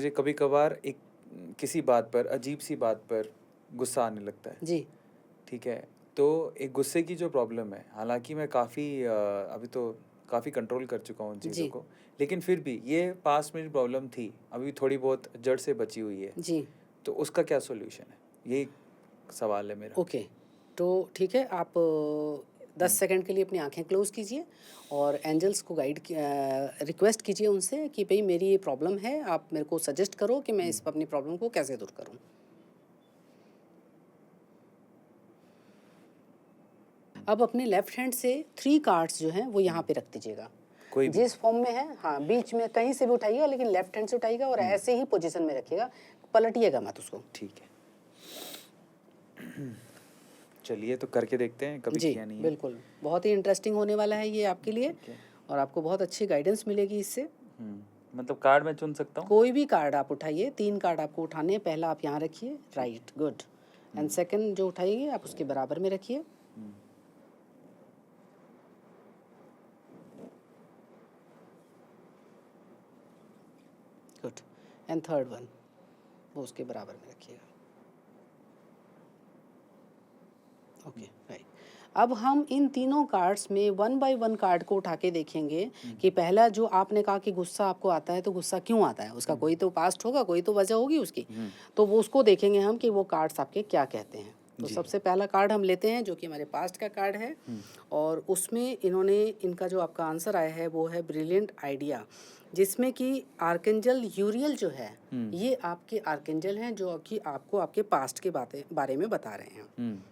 मुझे कभी-कभार एक किसी बात पर, अजीब-सी बात पर गुस्सा आने लगता है, जी, ठीक है? तो एक गुस्से की जो प्रॉब्लम है, हालाँकि मैं काफ़ी अभी तो काफ़ी कंट्रोल कर चुका हूँ उन चीज़ों जी, को, लेकिन फिर भी ये पास्ट में जो प्रॉब्लम थी, अभी थोड़ी बहुत जड़ से बची हुई है, जी, तो उसका क्या सॉल्यूशन है? यही सवाल है मेरा। ओके। तो ठीक है, आप 10 हुँ, सेकंड के लिए अपनी आँखें क्लोज़ कीजिए और एंजल्स को रिक्वेस्ट कीजिए उनसे कि भई मेरी ये प्रॉब्लम है, आप मेरे को सजेस्ट करो कि मैं हुँ, इस अपनी प्रॉब्लम को कैसे दूर करूँ? हुँ, अब अपने लेफ्ट हैंड से 3 कार्ड्स जो हैं वो यहाँ हुँ, पे रख दीजिएगा। कोई भी? जिस फॉर्म में है, हाँ, बीच में कहीं से भी उठाइएगा लेकिन लेफ्ट हैंड से उठाइएगा और हुँ, ऐसे ही पोजीशन में रखिएगा, पलटिएगा मत उसको। ठीक है। चलिए तो करके देखते हैं, कभी जी, किया नहीं है। बिल्कुल। बहुत ही इंटरेस्टिंग होने वाला है ये आपके लिए ठीक है। और आपको बहुत अच्छी गाइडेंस मिलेगी इससे। हुँ, मतलब कार्ड मैं चुन सकता हूँ? कोई भी कार्ड आप उठाइए, 3 कार्ड आपको उठाने हैं, पहला आप यहाँ रखिए, ठीक है। Right, good. Hmm, and second जो उठाइए आप उसके बराबर में रखिए, हुँ, गुड। एंड थर्ड वन वो उसके बराबर में रखिएगा। Okay, right. अब हम इन तीनों कार्ड्स में 1 बाय 1 कार्ड को उठा के देखेंगे हुँ, कि पहला जो आपने कहा कि गुस्सा आपको आता है, तो गुस्सा क्यों आता है? उसका हुँ, कोई तो पास्ट होगा, कोई तो वजह होगी उसकी। हुँ, तो वो उसको देखेंगे हम कि वो कार्ड्स आपके क्या कहते हैं। तो जी। सबसे पहला कार्ड हम लेते हैं जो कि हमारे पास्ट का कार्ड है हुँ, और उसमें इनका जो आपका आंसर आया है वो है ब्रिलियंट आइडिया, जिसमें कि आर्कएंजल यूरियल जो है, हुँ, ये आपके आर्कएंजल हैं जो कि आपको आपके पास्ट के बारे में बता रहे हैं। हुँ,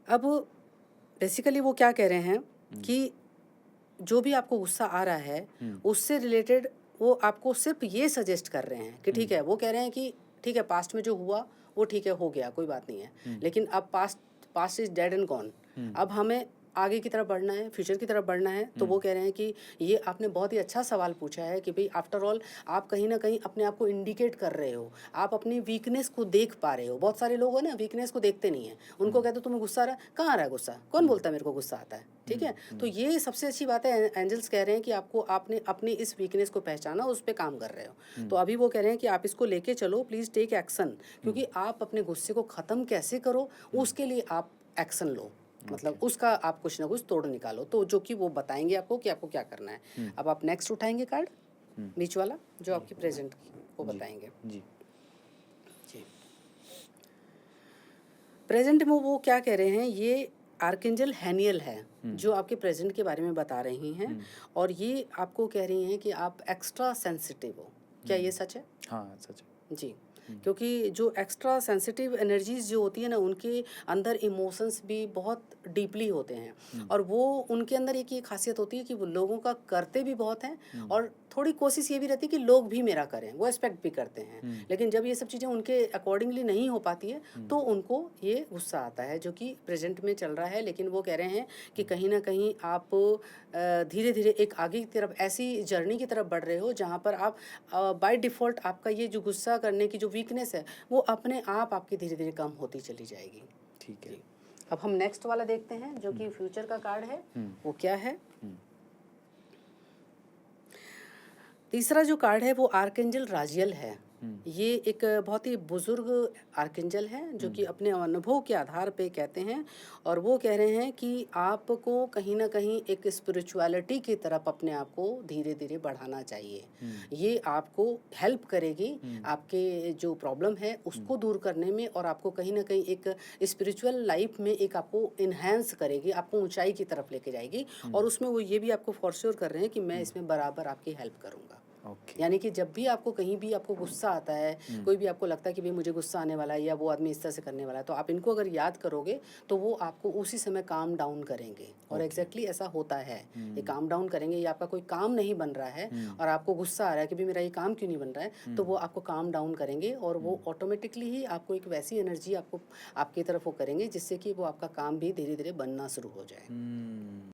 अब बेसिकली वो क्या कह रहे हैं हुँ, कि जो भी आपको गुस्सा आ रहा है, हुँ, उससे रिलेटेड वो आपको सिर्फ़ ये सजेस्ट कर रहे हैं कि हुँ, ठीक है, वो कह रहे हैं कि ठीक है, पास्ट में जो हुआ, वो ठीक है, हो गया, कोई बात नहीं है। हुँ, लेकिन अब past past is dead and gone. हुँ, अब हमें आगे की तरफ बढ़ना है, फ्यूचर की तरफ बढ़ना है, तो हुँ, वो कह रहे हैं कि ये आपने बहुत ही अच्छा सवाल पूछा है कि भई आफ्टर ऑल आप कहीं न कहीं अपने आप को इंडिकेट कर रहे हो। आप अपनी वीकनेस को देख पा रहे हो। बहुत सारे लोग हैं ना, वीकनेस को देखते नहीं हैं। उनको हुँ, कह दो तुम्हें गुस्सा आ रहा है, कहाँ आ रहा है गुस्सा? कौन हुँ, बोलता है मेरे को गुस्सा आता है? ठीक हुँ, है? तो हुँ, ये सबसे अच्छी बात है, एंजल्स कह रहे हैं कि आपने अपनी इस वीकनेस को पहचाना, उस पे काम कर रहे हो। हुँ, तो अभी वो कह रहे हैं कि आप इसको लेके चलो, प्लीज़ टेक एक्शन, हुँ, क्योंकि आप अपने गुस्से को ख़त्म कैसे करो, हुँ, उसके लिए आप एक्शन लो। ओके। मतलब उसका आप कुछ ना कुछ तोड़ निकालो, तो जो कि वो बताएँगे आपको कि आपको क्या करना है। हुँ, अब आप नेक्स्ट उठाएँगे कार्ड, हुँ, बीच वाला, जो जी, आपकी प्रेज़ेंट को जी, बताएँगे। जी, जी। प्रेज़ेंट में वो क्या कह रहे हैं, ये आर्कएंजल हैनियल है, हुँ, जो आपके प्रेज़ेंट के बारे में बता रही हैं हुँ, और ये आपको कह रही हैं कि आप एक्स्ट्रा सेंसिटिव हो। क्या ये हुँ, सच है? हाँ, सच है। जी, हुँ, क्योंकि जो एक्स्ट्रा सेंसिटिव एनर्जीज़ जो होती है ना, उनके अंदर इमोशंस भी बहुत डीपली होते हैं हुँ, और वो उनके अंदर एक ये ख़ासियत होती है कि वो लोगों का करते भी बहुत हैं हुँ, और थोड़ी कोशिश ये भी रहती है कि लोग भी मेरा करें, वो एक्सपेक्ट भी करते हैं। हुँ, लेकिन जब ये सब चीज़ें उनके अकॉर्डिंगली नहीं हो पाती है, हुँ, तो उनको ये गुस्सा आता है, जो कि प्रेज़ेंट में चल रहा है। लेकिन वो कह रहे हैं कि हुँ, कहीं न कहीं आप धीरे-धीरे एक आगे की तरफ ऐसी जर्नी की तरफ बढ़ रहे हो, जहाँ पर आप बाय डिफ़ॉल्ट आपका ये जो गुस्सा करने की जो वीकनेस है, वो अपने आप आपकी धीरे-धीरे कम होती चली जाएगी। ठीक है। जी। अब हम नेक्स्ट वाला देखते हैं जो हुँ, कि फ्यूचर का कार्ड है, हुँ, वो क्या है? हुँ, तीसरा जो कार्ड है वो आर्कएंजल राजियल है। हुँ, ये एक बहुत ही बुज़ुर्ग आर्कएंजल है जो हुँ, कि अपने अनुभव के आधार पे कहते हैं और वो कह रहे हैं कि आपको कहीं न कहीं एक स्पिरिचुअलिटी की तरफ अपने आप को धीरे-धीरे बढ़ाना चाहिए। हुँ, ये आपको हेल्प करेगी, हुँ, आपके जो प्रॉब्लम है हुँ, उसको दूर करने में और आपको कहीं न कहीं एक स्पिरिचुअल लाइफ़ में एक आपको एनहांस करेगी, आपको ऊँचाई की तरफ लेके जाएगी हुँ, और उसमें वो ये भी आपको फॉर श्योर कर रहे हैं कि मैं हुँ, इसमें बराबर आपकी हेल्प करूँगा। ओके। यानी कि जब भी आपको कहीं भी आपको गुस्सा आता है, हुँ, कोई भी आपको लगता है कि भई मुझे गुस्सा आने वाला है या वो आदमी इस तरह से करने वाला है, तो आप इनको अगर याद करोगे, तो वो आपको उसी समय काम डाउन करेंगे और ओके। एग्ज़ैक्टली ऐसा होता है। ये हुँ, काम डाउन करेंगे या आपका कोई काम नहीं बन रहा है हुँ, और आपको गुस्सा आ रहा है कि भई मेरा ये काम क्यों नहीं बन रहा है, तो हुँ, वो आपको काम डाउन करेंगे और हुँ, वो ऑटोमेटिकली ही आपको एक वैसी एनर्जी आपको आपकी तरफ वो करेंगे जिससे कि वो आपका काम भी धीरे-धीरे बनना शुरू हो जाए। हुँ।